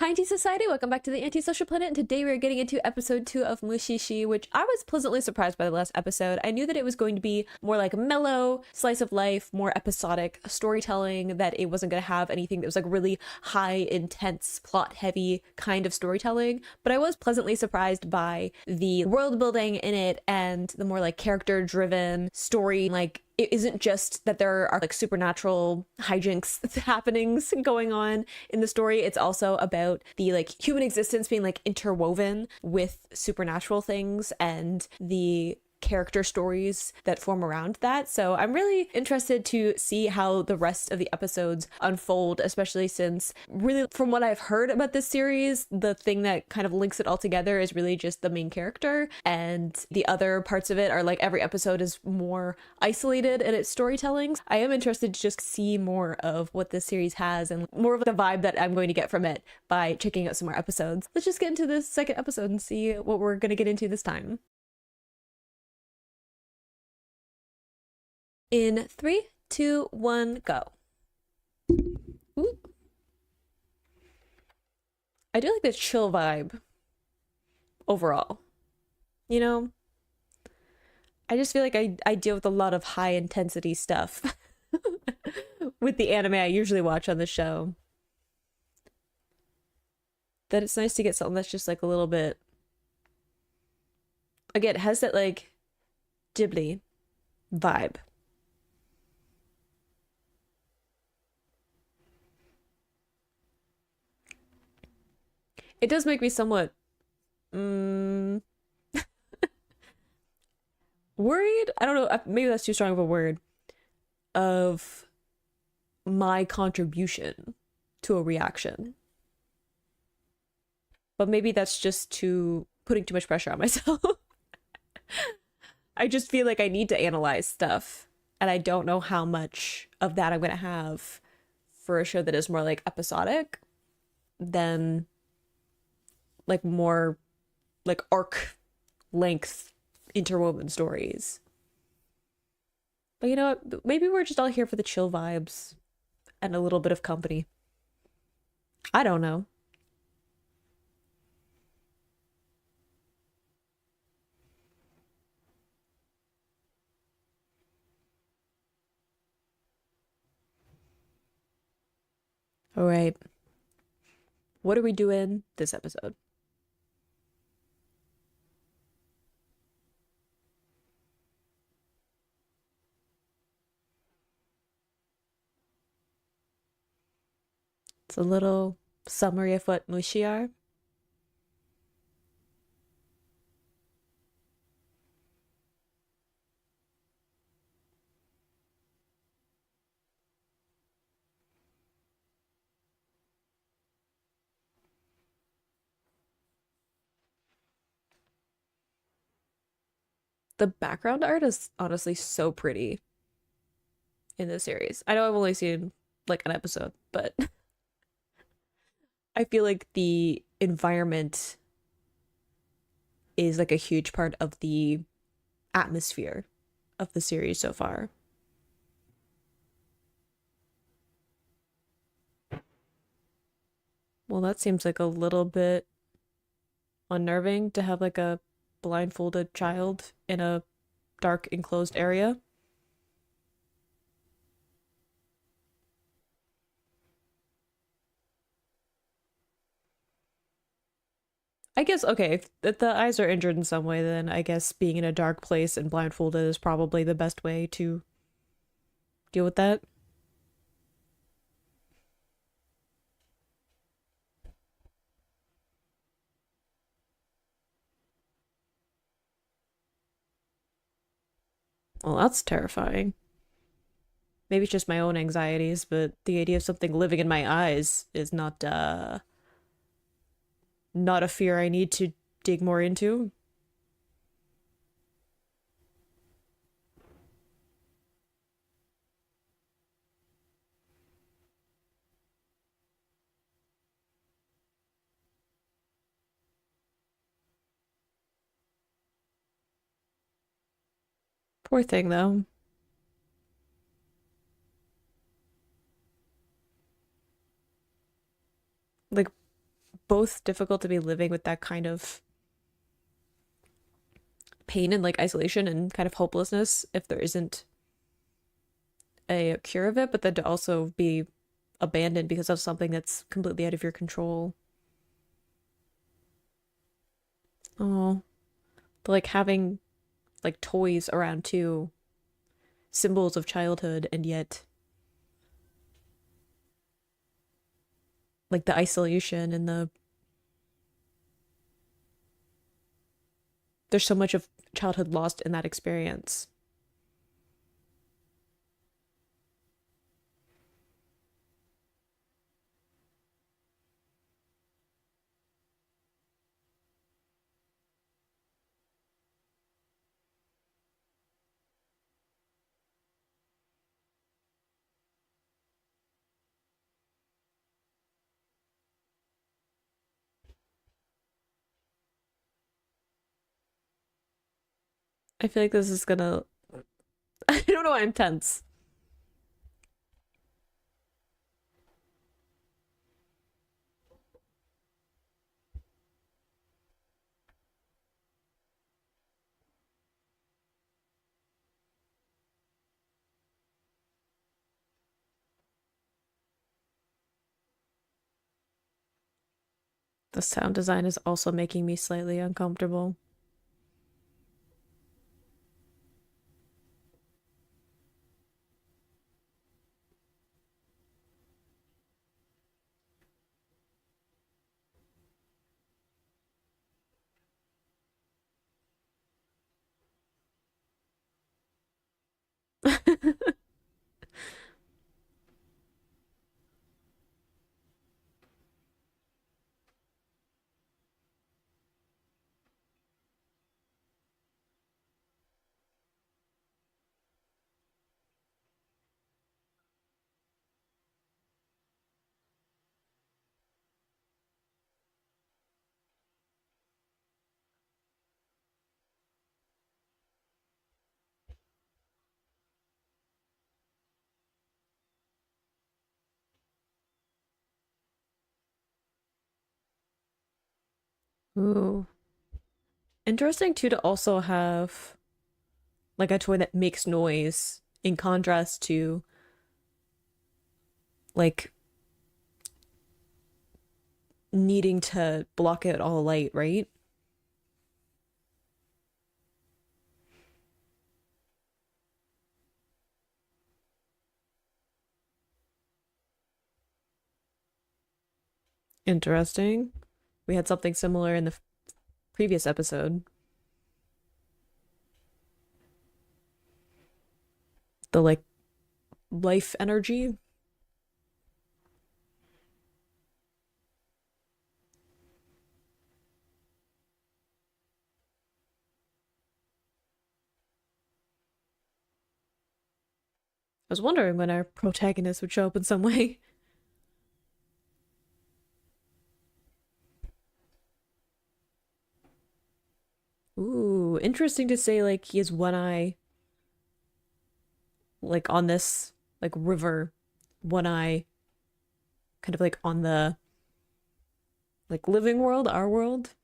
Hi, Anti-Society! Welcome back to the Antisocial Planet, and today we're getting into episode 2 of Mushi-shi, which I was pleasantly surprised by the last episode. I knew that it was going to be more like a mellow, slice of life, more episodic storytelling, that it wasn't going to have anything that was like really high, intense, plot-heavy kind of storytelling, but I was pleasantly surprised by the world building in it and the more like character-driven story. Like, it isn't just that there are like supernatural hijinks happenings going on in the story. It's also about the like human existence being like interwoven with supernatural things and the character stories that form around that. So I'm really interested to see how the rest of the episodes unfold, especially since really from what I've heard about this series, the thing that kind of links it all together is really just the main character, and the other parts of it are like every episode is more isolated in its storytelling. I am interested to just see more of what this series has and more of the vibe that I'm going to get from it by checking out some more episodes. Let's just get into this second episode and see what we're going to get into this time. In 3, 2, 1, go. Ooh. I do like the chill vibe overall. You know, I just feel like I deal with a lot of high intensity stuff with the anime I usually watch on the show. That it's nice to get something that's just like a little bit, again, it has that like Ghibli vibe. It does make me somewhat worried. I don't know, maybe that's too strong of a word, of my contribution to a reaction. But maybe that's just putting too much pressure on myself. I just feel like I need to analyze stuff, and I don't know how much of that I'm gonna have for a show that is more like episodic than like more like arc length interwoven stories. But you know what? Maybe we're just all here for the chill vibes and a little bit of company. I don't know. All right. What are we doing this episode? It's a little summary of what mushi are. The background art is honestly so pretty in this series. I know I've only seen like an episode, but I feel like the environment is like a huge part of the atmosphere of the series so far. Well, that seems like a little bit unnerving to have like a blindfolded child in a dark enclosed area. I guess, okay, if the eyes are injured in some way, then I guess being in a dark place and blindfolded is probably the best way to deal with that. Well, that's terrifying. Maybe it's just my own anxieties, but the idea of something living in my eyes is not a fear I need to dig more into. Poor thing, though. Like, both difficult to be living with that kind of pain and like isolation and kind of hopelessness if there isn't a cure of it, but then to also be abandoned because of something that's completely out of your control. Oh, but like having like toys around too, symbols of childhood, and yet like the isolation and there's so much of childhood lost in that experience. I feel like this is gonna I don't know why I'm tense. The sound design is also making me slightly uncomfortable. Ooh. Interesting too to also have like a toy that makes noise in contrast to like needing to block out all light, right? Interesting. We had something similar in the previous episode. The like life energy. I was wondering when our protagonist would show up in some way. Ooh, interesting to say like he has one eye like on this like river, one eye kind of like on the like living world, our world.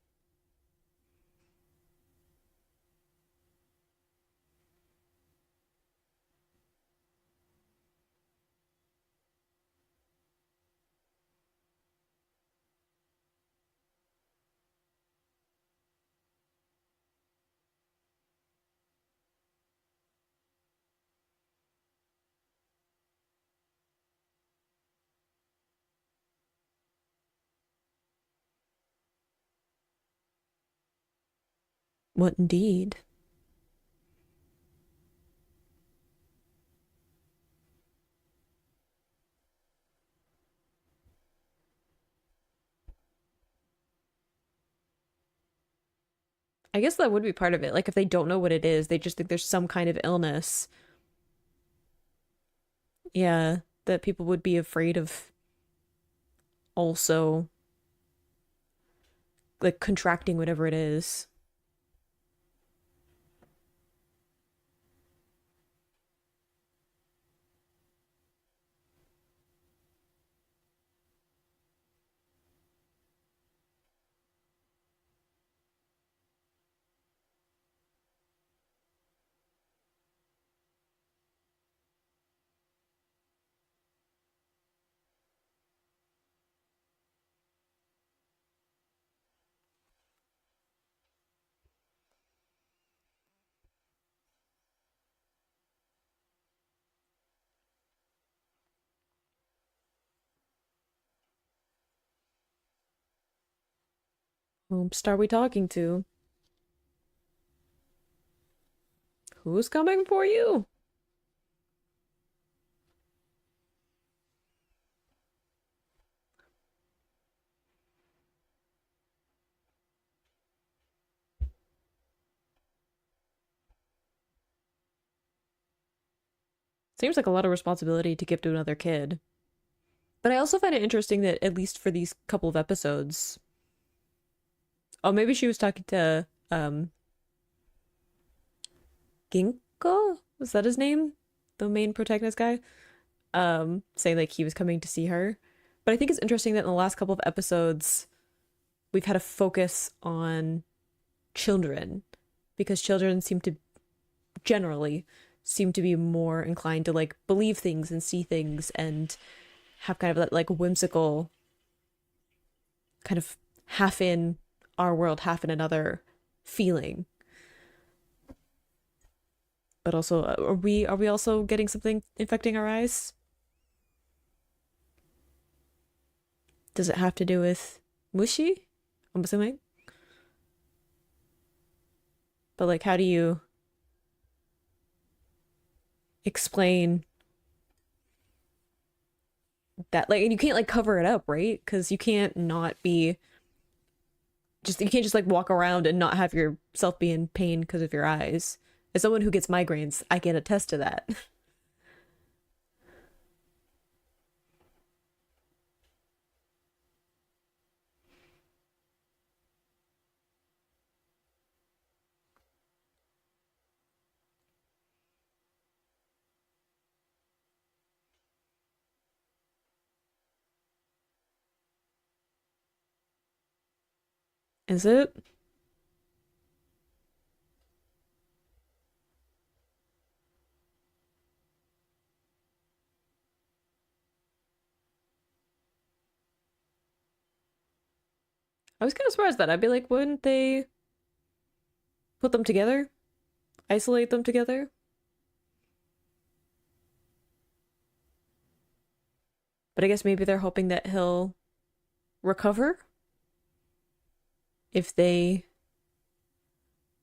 What indeed? I guess that would be part of it. Like if they don't know what it is, they just think there's some kind of illness. Yeah, that people would be afraid of also like contracting whatever it is. Whom are we talking to? Who's coming for you? Seems like a lot of responsibility to give to another kid. But I also find it interesting that at least for these couple of episodes, oh, maybe she was talking to Ginkgo? Was that his name? The main protagonist guy? Saying like he was coming to see her. But I think it's interesting that in the last couple of episodes, we've had a focus on children because children seem to generally seem to be more inclined to like believe things and see things and have kind of that like whimsical kind of half in our world, half in another feeling. But also, are we also getting something infecting our eyes? Does it have to do with Mushi? I'm assuming. But like, how do you explain that? Like, and you can't like cover it up, right? Because you can't not be just you can't just like walk around and not have yourself be in pain because of your eyes. As someone who gets migraines, I can attest to that. Is it? I was kind of surprised that I'd be like, wouldn't they put them together? Isolate them together? But I guess maybe they're hoping that he'll recover if they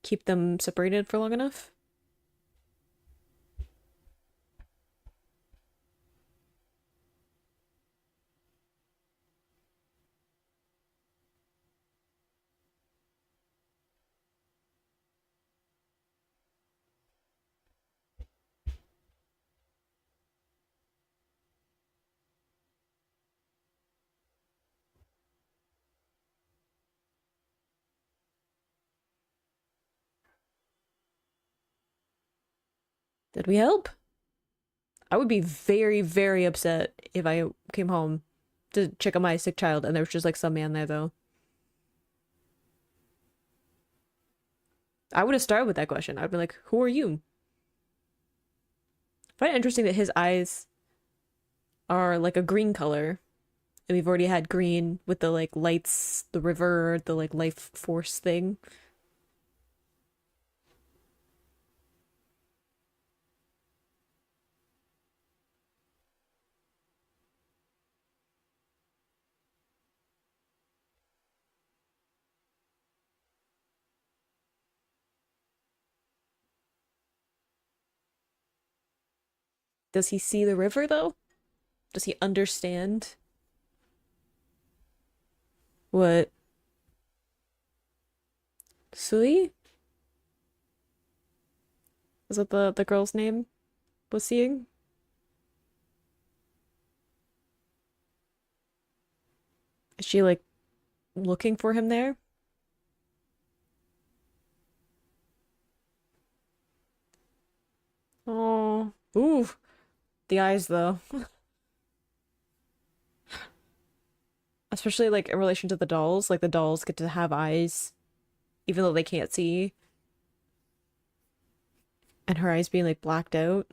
keep them separated for long enough. Did we help? I would be very, very upset if I came home to check on my sick child and there was just like some man there though. I would have started with that question. I'd be like, who are you? I find it interesting that his eyes are like a green color. And we've already had green with the like lights, the river, the like life force thing. Does he see the river though? Does he understand what Sui? Is that the girl's name was seeing? Is she like looking for him there? Oh, ooh, the eyes though. Especially like in relation to the dolls, like the dolls get to have eyes even though they can't see, and her eyes being like blacked out.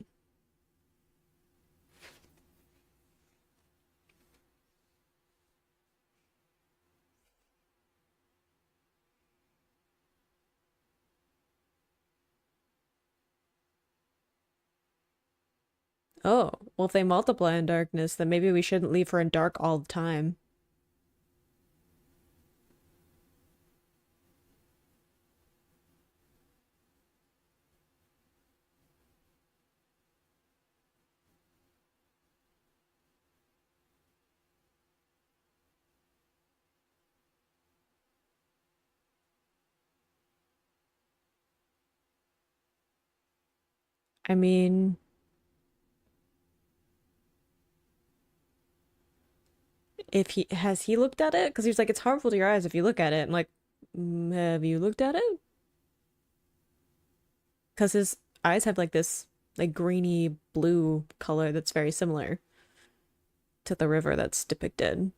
Oh, well, if they multiply in darkness, then maybe we shouldn't leave her in dark all the time. I mean, if he has he looked at it? Because he's like, it's harmful to your eyes if you look at it. I'm like, have you looked at it? Because his eyes have like this like greeny blue color that's very similar to the river that's depicted.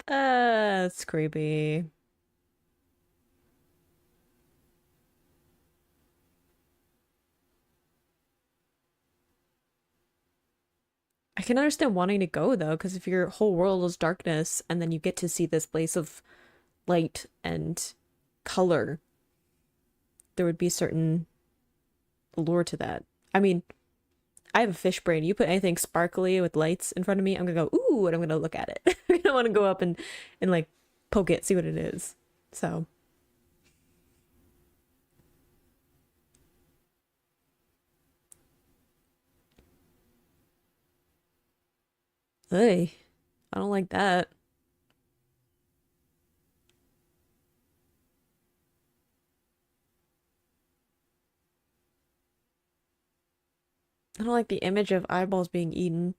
That's creepy. I can understand wanting to go though, because if your whole world is darkness and then you get to see this place of light and color, there would be certain allure to that. I mean, I have a fish brain. You put anything sparkly with lights in front of me, I'm gonna go, ooh, and I'm gonna look at it. I don't want to go up and like poke it, see what it is. So, hey, I don't like that. I don't like the image of eyeballs being eaten.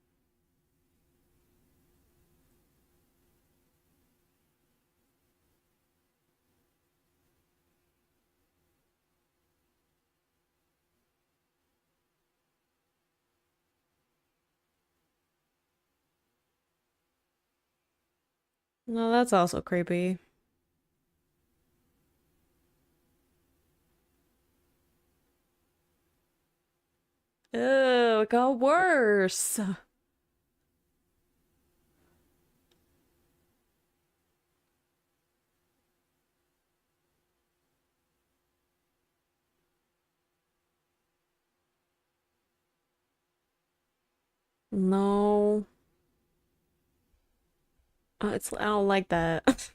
No, that's also creepy. Ew, it got worse. No. I don't like that.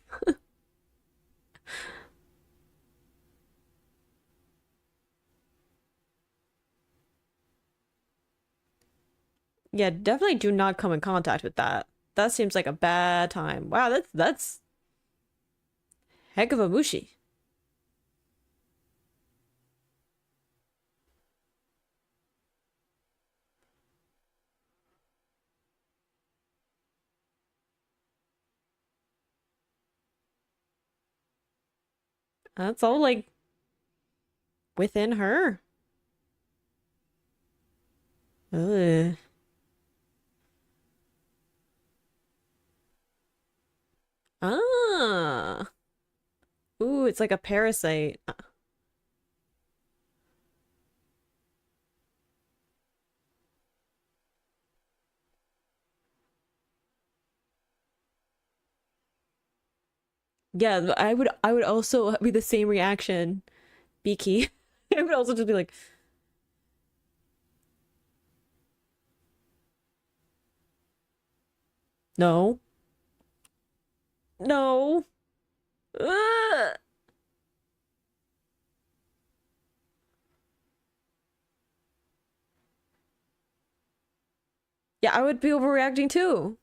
Yeah, definitely do not come in contact with that. That seems like a bad time. Wow, that's heck of a mushi. That's all like within her. Ugh. Ah. Ooh, it's like a parasite. Yeah, I would also be the same reaction, Beaky. I would also just be like, no, no. Ugh. Yeah, I would be overreacting too.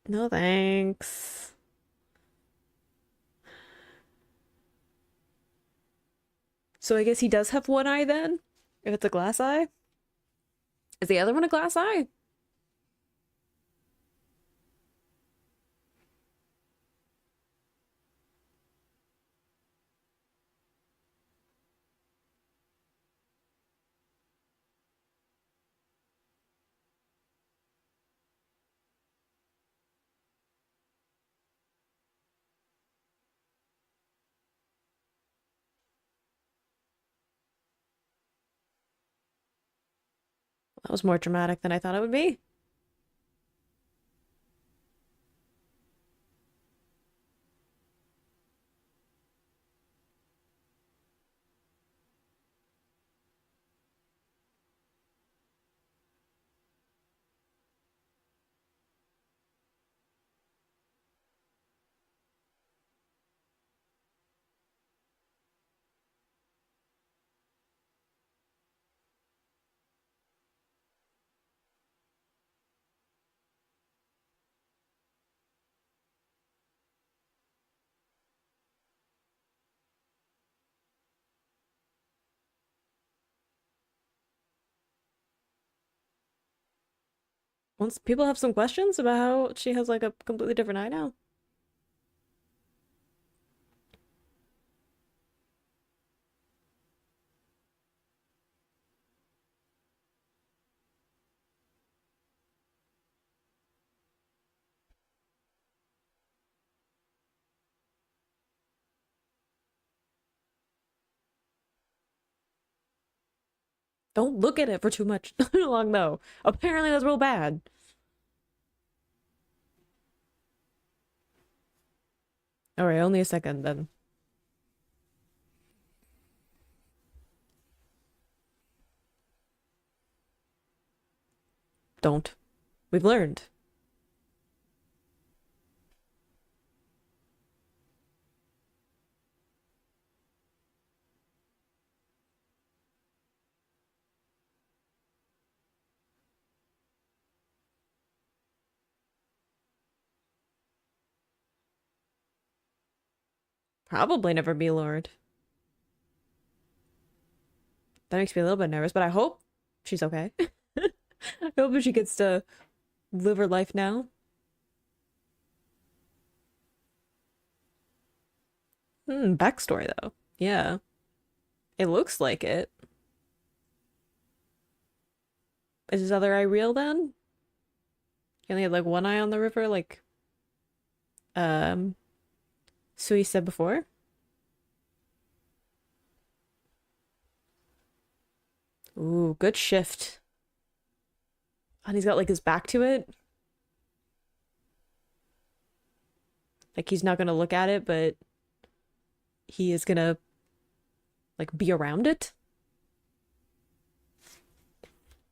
No thanks. So I guess he does have one eye then? If it's a glass eye? Is the other one a glass eye? That was more dramatic than I thought it would be. Once people have some questions about how she has like a completely different eye now. Don't look at it for too much long though. Apparently that's real bad. Alright, only a second then. Don't. We've learned. Probably never be Lord. That makes me a little bit nervous, but I hope she's okay. I hope she gets to live her life now. Backstory though. Yeah. It looks like it. Is his other eye real then? He only had like one eye on the river, like um Sui said before. Ooh, good shift. And he's got like his back to it. Like he's not gonna look at it, but he is gonna like be around it.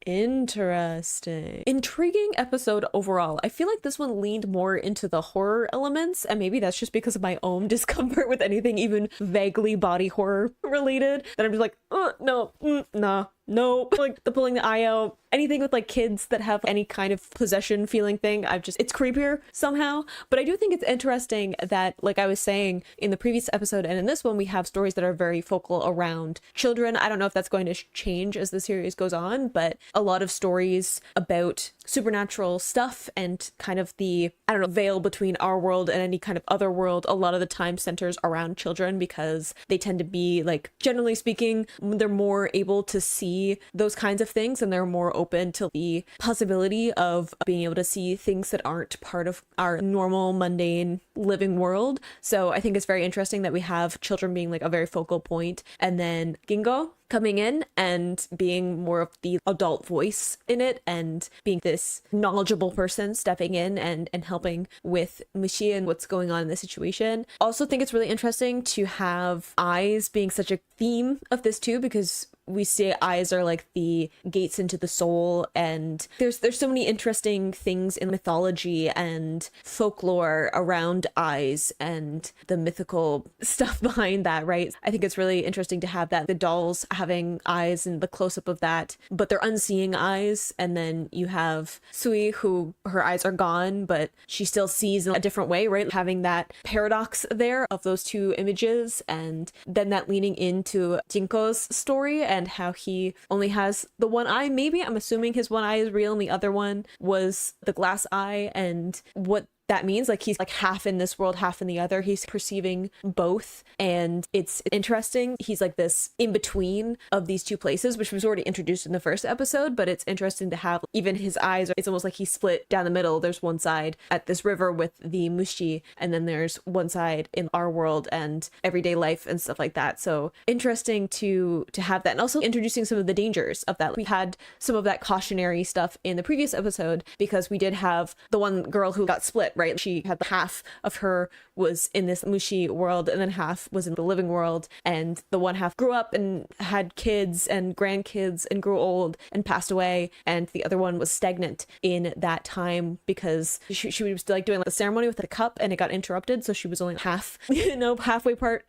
Interesting. Intriguing episode overall. I feel like this one leaned more into the horror elements, and maybe that's just because of my own discomfort with anything even vaguely body horror related, that I'm just like, no, nah, no. Like the pulling the eye out, anything with like kids that have any kind of possession feeling thing, it's creepier somehow. But I do think it's interesting that, like I was saying in the previous episode and in this one, we have stories that are very focal around children. I don't know if that's going to change as the series goes on, but a lot of stories about supernatural stuff and kind of the, I don't know, veil between our world and any kind of other world, a lot of the time centers around children because they tend to be, like, generally speaking, they're more able to see those kinds of things and they're more open to the possibility of being able to see things that aren't part of our normal mundane living world. So I think it's very interesting that we have children being like a very focal point, and then Gingo coming in and being more of the adult voice in it and being this knowledgeable person stepping in and helping with Mushi and what's going on in the situation. Also think it's really interesting to have eyes being such a theme of this too, because we say eyes are like the gates into the soul, and there's so many interesting things in mythology and folklore around eyes and the mythical stuff behind that, right? I think it's really interesting to have that, the dolls having eyes and the close-up of that, but they're unseeing eyes. And then you have Sui, who her eyes are gone but she still sees in a different way, right? Having that paradox there of those two images, and then that leaning into Jinko's story and how he only has the one eye. Maybe, I'm assuming his one eye is real and the other one was the glass eye, and what that means, like he's like half in this world, half in the other. He's perceiving both, and it's interesting. He's like this in between of these two places, which was already introduced in the first episode, but it's interesting to have even his eyes. It's almost like he's split down the middle. There's one side at this river with the Mushi, and then there's one side in our world and everyday life and stuff like that. So interesting to have that, and also introducing some of the dangers of that. We had some of that cautionary stuff in the previous episode because we did have the one girl who got split, right? She had half of her was in this Mushi world and then half was in the living world, and the one half grew up and had kids and grandkids and grew old and passed away, and the other one was stagnant in that time because she was like doing like a ceremony with a cup and it got interrupted, so she was only half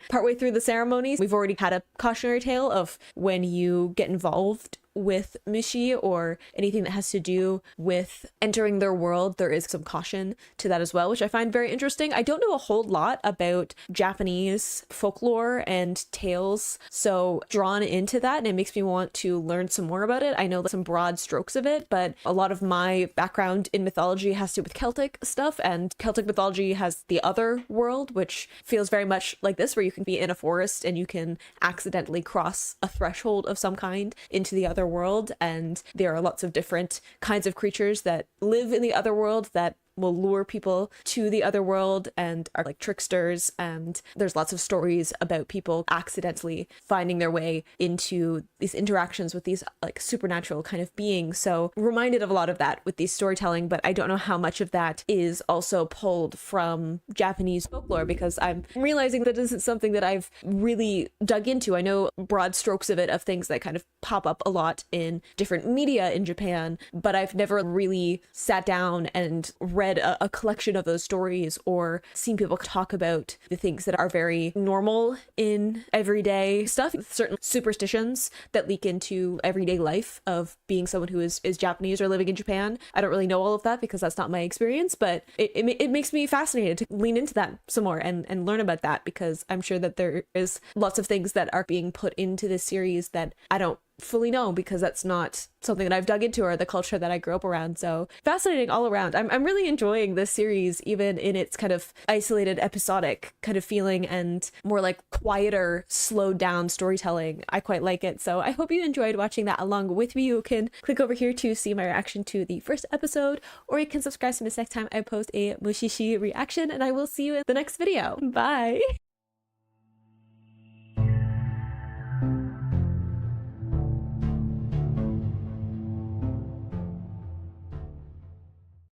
partway through the ceremonies. We've already had a cautionary tale of when you get involved with Mushi or anything that has to do with entering their world, there is some caution to that as well, which I find very interesting. I don't know a whole lot about Japanese folklore and tales, so drawn into that, and it makes me want to learn some more about it. I know some broad strokes of it, but a lot of my background in mythology has to do with Celtic stuff, and Celtic mythology has the other world, which feels very much like this, where you can be in a forest and you can accidentally cross a threshold of some kind into the other world, and there are lots of different kinds of creatures that live in the other world that will lure people to the other world and are like tricksters, and there's lots of stories about people accidentally finding their way into these interactions with these like supernatural kind of beings. So reminded of a lot of that with these storytelling, but I don't know how much of that is also pulled from Japanese folklore, because I'm realizing that this isn't something that I've really dug into. I know broad strokes of it, of things that kind of pop up a lot in different media in Japan, but I've never really sat down and read a collection of those stories or seen people talk about the things that are very normal in everyday stuff, certain superstitions that leak into everyday life of being someone who is Japanese or living in Japan. I don't really know all of that because that's not my experience, but it makes me fascinated to lean into that some more and learn about that, because I'm sure that there is lots of things that are being put into this series that I don't fully know, because that's not something that I've dug into or the culture that I grew up around. So fascinating all around. I'm really enjoying this series, even in its kind of isolated episodic kind of feeling and more like quieter, slowed down storytelling. I quite like it. So I hope you enjoyed watching that along with me. You can click over here to see my reaction to the first episode, or you can subscribe to miss next time I post a Mushi-shi reaction, and I will see you in the next video. Bye!